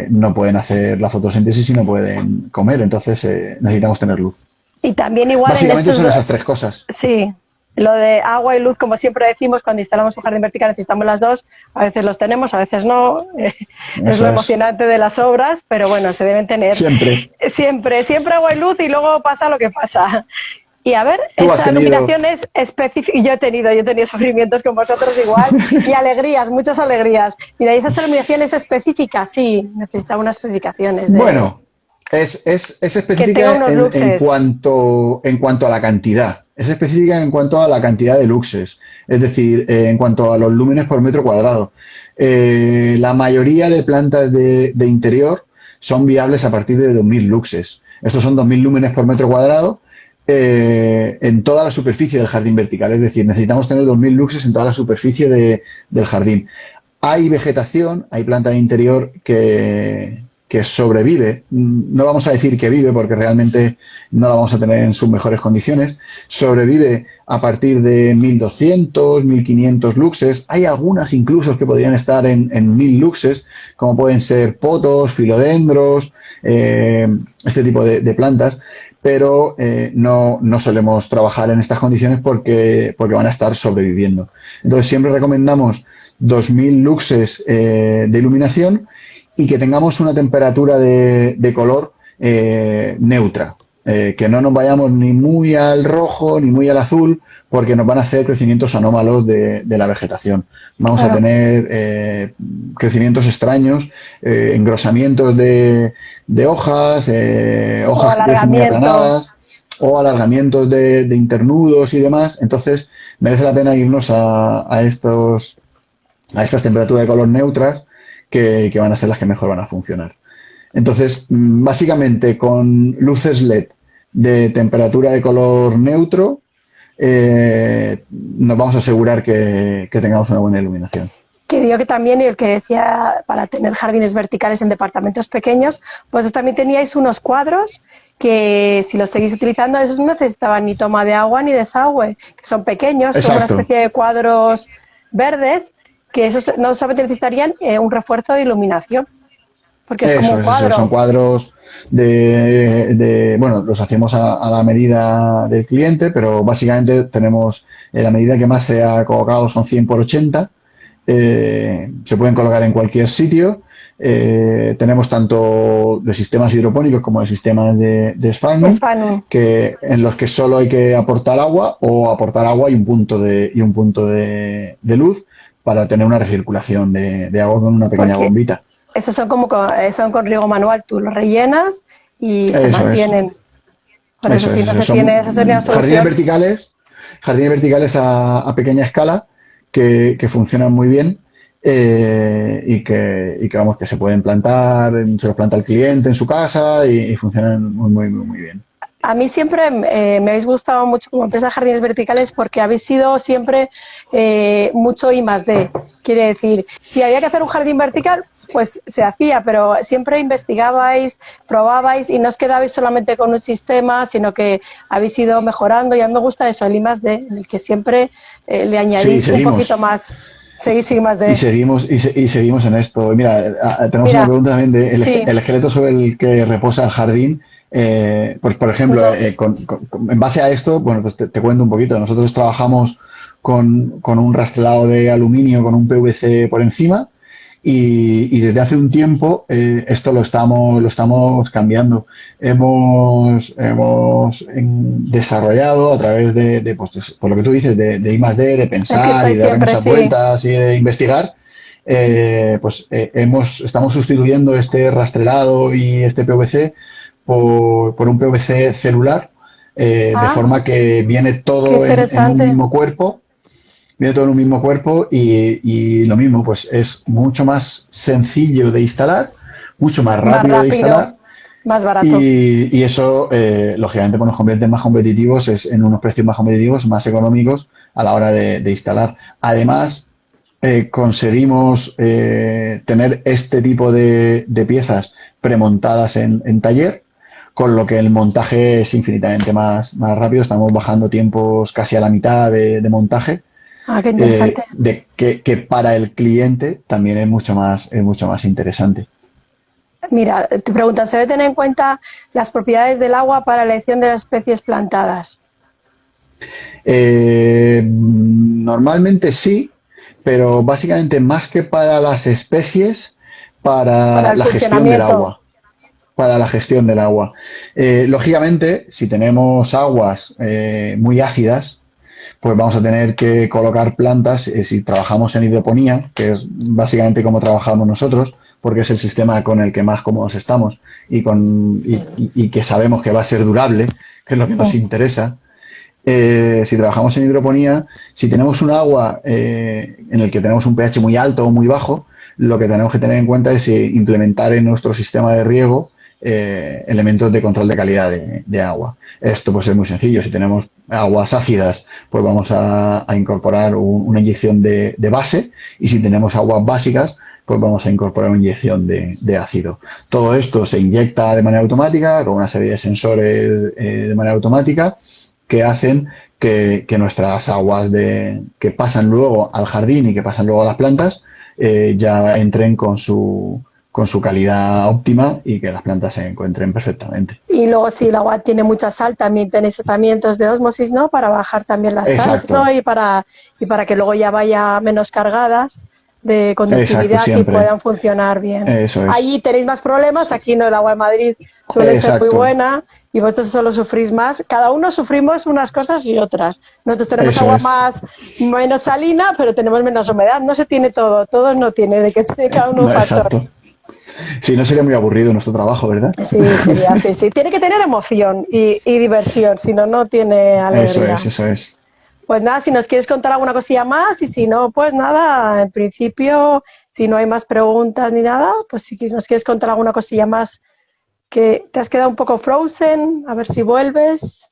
no pueden hacer la fotosíntesis y no pueden comer, entonces necesitamos tener luz. Y también igual básicamente son esas tres cosas. Sí, lo de agua y luz, como siempre decimos, cuando instalamos un jardín vertical necesitamos las dos, a veces los tenemos, a veces no, es lo emocionante de las obras, pero bueno, se deben tener siempre agua y luz y luego pasa lo que pasa. Y a ver, esa iluminación es específica, yo he tenido sufrimientos con vosotros igual, y alegrías, muchas alegrías. Mira, ¿esa iluminación es específica? Sí, necesita unas especificaciones. Bueno, es específica en cuanto a la cantidad. Es específica en cuanto a la cantidad de luxes, es decir, en cuanto a los lúmenes por metro cuadrado. La mayoría de plantas de interior son viables a partir de 2.000 luxes. Estos son 2.000 lúmenes por metro cuadrado en toda la superficie del jardín vertical. Es decir, necesitamos tener 2.000 luxes en toda la superficie del jardín. Hay vegetación, hay planta de interior que sobrevive, no vamos a decir que vive porque realmente no la vamos a tener en sus mejores condiciones, sobrevive a partir de 1.200, 1.500 luxes, hay algunas incluso que podrían estar en 1.000 luxes, como pueden ser potos, filodendros, este tipo de plantas, pero no solemos trabajar en estas condiciones porque van a estar sobreviviendo. Entonces siempre recomendamos 2.000 luxes de iluminación y que tengamos una temperatura de color neutra, que no nos vayamos ni muy al rojo ni muy al azul, porque nos van a hacer crecimientos anómalos de la vegetación. Vamos a tener crecimientos extraños, engrosamientos de hojas, hojas que crecen muy aplanadas, o alargamientos de internudos y demás. Entonces merece la pena irnos a estas temperaturas de color neutras, que van a ser las que mejor van a funcionar. Entonces, básicamente con luces LED de temperatura de color neutro, nos vamos a asegurar que tengamos una buena iluminación. Que digo que también, y el que decía, para tener jardines verticales en departamentos pequeños, pues también teníais unos cuadros que si los seguís utilizando, esos no necesitaban ni toma de agua ni desagüe, que son pequeños, son una especie de cuadros verdes, que esos no solamente necesitarían un refuerzo de iluminación, porque es como un cuadro. Son cuadros bueno, los hacemos a la medida del cliente, pero básicamente tenemos la medida que más se ha colocado son 100 por 80, se pueden colocar en cualquier sitio. Tenemos tanto de sistemas hidropónicos como de sistemas de Sphagmum, en los que solo hay que aportar agua y un punto de luz, para tener una recirculación de agua con una pequeña bombita. Esos son son con riego manual, tú los rellenas y se mantienen. Por eso si no se tiene, esa sería una solución. Jardines verticales a pequeña escala, que funcionan muy bien y que, vamos, que se pueden plantar, se los planta el cliente en su casa y funcionan muy bien. A mí siempre me habéis gustado mucho como empresa de jardines verticales porque habéis sido siempre mucho I más D. Quiere decir, si había que hacer un jardín vertical, pues se hacía, pero siempre investigabais, probabais y no os quedabais solamente con un sistema, sino que habéis ido mejorando. Y a mí me gusta eso, el I más D, en el que siempre le Sí, añadís un poquito seguimos. más. Seguís I más Y D. seguimos, y seguimos en esto. Mira, tenemos una Mira, pregunta también de sí, el esqueleto sobre el que reposa el jardín. Pues, por ejemplo, no, en base a esto, bueno, pues te cuento un poquito. Nosotros trabajamos con un rastrelado de aluminio con un PVC por encima y desde hace un tiempo esto lo estamos cambiando. Hemos desarrollado a través pues, por lo que tú dices, de I+D, de es que pensar y estáis de darle siempre, muchas sí. vueltas y de investigar, estamos sustituyendo este rastrelado y este PVC por un PVC celular, de Ah, forma que qué en un interesante. mismo cuerpo, viene todo en un mismo cuerpo y lo mismo, pues es mucho más sencillo de instalar, mucho más Más rápido de rápido, instalar más barato. y eso, lógicamente, pues nos convierte en más competitivos, en unos precios más competitivos, más económicos a la hora de instalar. Además, conseguimos tener este tipo de piezas premontadas en taller, con lo que el montaje es infinitamente más rápido. Estamos bajando tiempos casi a la mitad de montaje, Ah, qué interesante. que para el cliente también es mucho más interesante. Mira, te preguntan, ¿se debe tener en cuenta las propiedades del agua para la elección de las especies plantadas? Normalmente sí, pero básicamente más que para las especies, Para para el la gestión del funcionamiento. agua. Para la gestión del agua. Lógicamente, si tenemos aguas muy ácidas, pues vamos a tener que colocar plantas, si trabajamos en hidroponía, que es básicamente como trabajamos nosotros, porque es el sistema con el que más cómodos estamos y que sabemos que va a ser durable, que es lo que nos interesa. Si trabajamos en hidroponía, si tenemos un agua en el que tenemos un pH muy alto o muy bajo, lo que tenemos que tener en cuenta es implementar en nuestro sistema de riego elementos de control de calidad de agua. Esto pues es muy sencillo. Si tenemos aguas ácidas, pues vamos a incorporar una inyección de base, y si tenemos aguas básicas, pues vamos a incorporar una inyección de ácido. Todo esto se inyecta de manera automática con una serie de sensores de manera automática que hacen que nuestras aguas que pasan luego al jardín y que pasan luego a las plantas ya entren con su calidad óptima y que las plantas se encuentren perfectamente. Y luego si el agua tiene mucha sal, también tenéis tratamientos de ósmosis, ¿no? Para bajar también las sales, ¿no? Exacto, Y para que luego ya vaya menos cargadas de exacto, conductividad y siempre. puedan funcionar bien. Eso es. Allí tenéis más problemas, aquí no, el agua de Madrid suele ser muy Exacto, buena y vosotros solo sufrís más. Cada uno sufrimos unas cosas y otras. Nosotros tenemos eso agua es. menos salina, pero tenemos menos humedad. No se tiene todo, todos no tiene, de que tiene cada uno un No, factor. exacto. Si no, sería muy aburrido nuestro trabajo, ¿verdad? Sí, sería así, sí. Tiene que tener emoción y diversión, si no, no tiene Eso alegría. es, eso es. Pues nada, si nos quieres contar alguna cosilla más y si no, pues nada, en principio, si no hay más preguntas ni nada, pues si nos quieres contar alguna cosilla más que te has quedado un poco frozen, a ver si vuelves.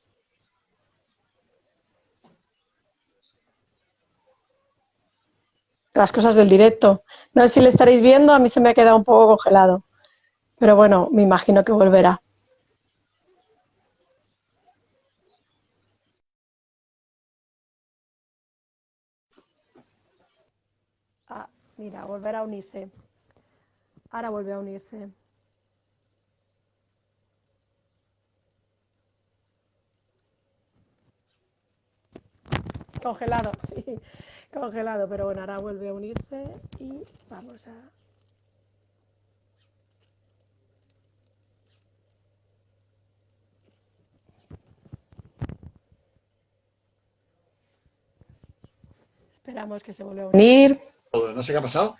Las cosas del directo. No sé si le estaréis viendo, a mí se me ha quedado un poco congelado. Pero bueno, me imagino que volverá. Ah, mira, volverá a unirse. Ahora vuelve a unirse. Congelado, sí, congelado, pero bueno, ahora vuelve a unirse y vamos a... Esperamos que se vuelva a unir. No sé qué ha pasado.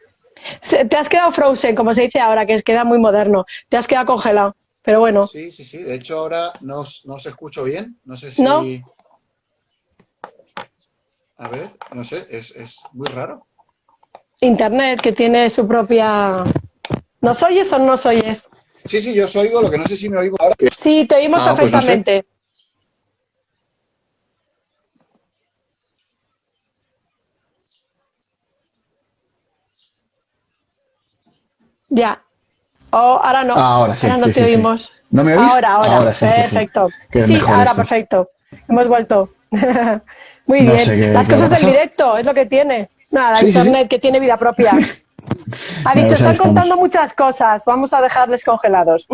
Te has quedado frozen, como se dice ahora, que queda muy moderno. Te has quedado congelado, pero bueno, Sí, sí, sí. De hecho, ahora no os escucho bien. No sé ¿no? si. A ver, no sé, es muy raro. Internet, que tiene su propia... ¿Nos oyes o no nos oyes? Sí, sí, yo os oigo, lo que no sé si me oigo ahora. Sí, te oímos Pues no sé. perfectamente. Ya. Oh, ahora no. Ahora sí, Ahora no sí, te sí, sí. oímos. ¿No me oís? Ahora. Ahora sí, sí, sí. Perfecto. Que es Sí, mejor ahora esto. perfecto. Hemos vuelto. Muy No bien. sé Las qué habrá cosas del pasado. directo es lo que tiene. Nada, Sí, sí, sí. Internet que tiene vida propia. Ha Bueno, dicho, pues ahí están contando estamos. muchas cosas. Vamos a dejarles congelados.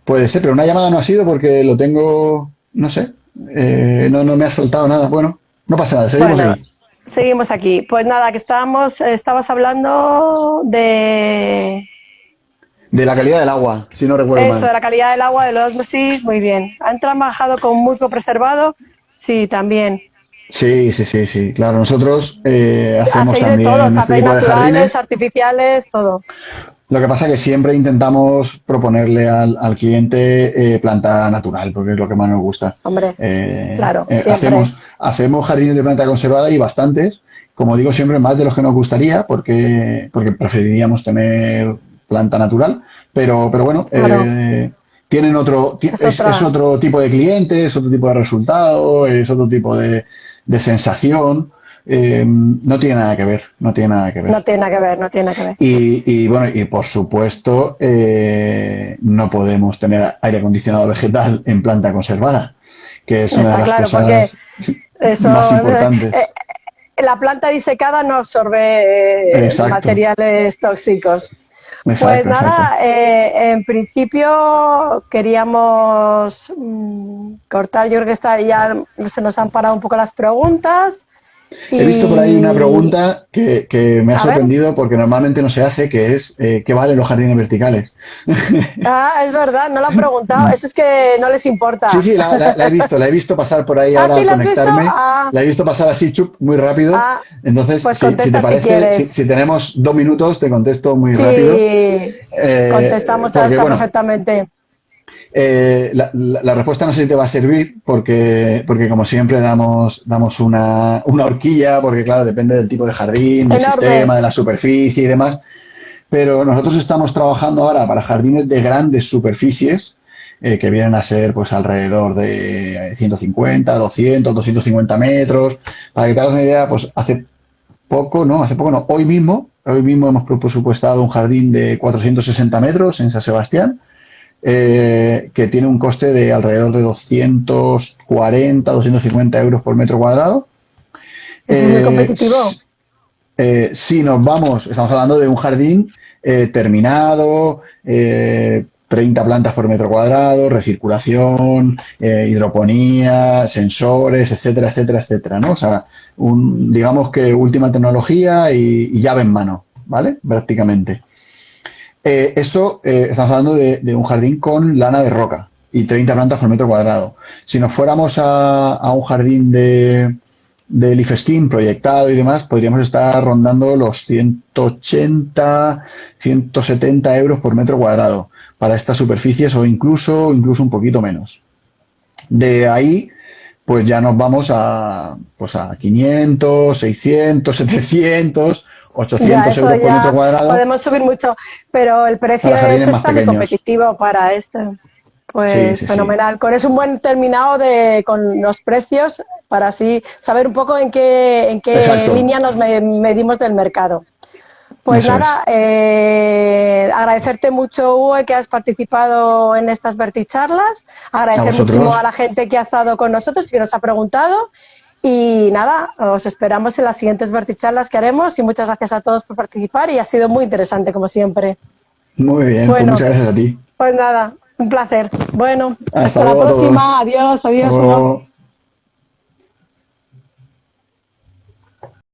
Puede ser, pero una llamada no ha sido porque lo tengo, no sé, no me ha saltado nada. Bueno, no pasa nada, seguimos Bueno, aquí. seguimos aquí. Pues nada, que estabas hablando de De la calidad del agua, si no recuerdo eso, mal. de la calidad del agua, de los osmosis, muy bien. ¿Han trabajado con musgo preservado? Sí, también. Sí, sí, sí, sí. Claro, nosotros hacemos Hacéis de todos, también este hacéis tipo de naturales, jardines. artificiales, todo. Lo que pasa es que siempre intentamos proponerle al cliente planta natural, porque es lo que más nos gusta. Hombre, claro, siempre. Hacemos jardines de planta conservada y bastantes. Como digo, siempre más de los que nos gustaría, porque preferiríamos tener planta natural. Pero bueno, Claro, es es otra. otro tipo de cliente, es otro tipo de resultado, es otro tipo de sensación. No tiene nada que ver, no tiene nada que ver. No tiene nada que ver, no tiene nada que ver. Bueno, y por supuesto, no podemos tener aire acondicionado vegetal en planta conservada, que es una de Está las claro, porque cosas eso, más importantes. la planta disecada no absorbe Exacto, materiales tóxicos. Pues exacto, exacto. nada, en principio queríamos cortar, yo creo que ya se nos han parado un poco las preguntas He visto por ahí una y pregunta que me ha a ver, sorprendido porque normalmente no se hace, que es ¿qué valen los jardines verticales? es verdad, no lo han preguntado, eso es que no les Sí, importa. sí, la he visto pasar por ahí Ah, ahora ¿sí al la has visto? conectarme. La he visto pasar así, chup, muy rápido. Ah, Entonces, pues si te contesta si parece, quieres. si tenemos 2 minutos, te contesto muy rápido. Sí, contestamos a Porque, esta bueno, perfectamente. la respuesta no sé si te va a servir, porque como siempre damos una horquilla, porque claro, depende del tipo de jardín, del Enorme. sistema, de la superficie y demás. Pero nosotros estamos trabajando ahora para jardines de grandes superficies, que vienen a ser pues alrededor de 150, 200, 250 metros. Para que te hagas una idea, pues hace poco no, hoy mismo hemos presupuestado un jardín de 460 metros en San Sebastián, que tiene un coste de alrededor de 240, 250 euros por metro cuadrado. Eso es muy Eh, competitivo. si nos vamos, estamos hablando de un jardín terminado, 30 plantas por metro cuadrado, recirculación, hidroponía, sensores, etcétera, etcétera, etcétera, ¿no? O sea, digamos que última tecnología y llave en mano, ¿vale? Prácticamente. Estamos hablando de un jardín con lana de roca y 30 plantas por metro cuadrado. Si nos fuéramos a un jardín de leaf skin proyectado y demás, podríamos estar rondando los 180, 170 euros por metro cuadrado para estas superficies o incluso un poquito menos. De ahí, pues ya nos vamos a 500, 600, 700, Ya, 800 eso euros por metro ya cuadrado podemos subir mucho, pero el precio para jardines más está muy pequeños. competitivo para esto. Sí, Pues sí, sí. fenomenal. Con eso un buen terminado con los precios para así saber un poco en qué Exacto. línea nos medimos del mercado. Pues Eso es. nada, agradecerte mucho, Hugo, que has participado en estas verticharlas. A Agradecer muchísimo a vosotros. la gente que ha estado con nosotros y que nos ha preguntado. Y nada, os esperamos en las siguientes verticharlas que haremos y muchas gracias a todos por participar y ha sido muy interesante como siempre. Muy bien, pues Bueno, muchas gracias a ti. pues nada, un placer. Bueno, Hasta hasta la luego a todos. próxima. Adiós, Hasta adiós, Hugo. luego.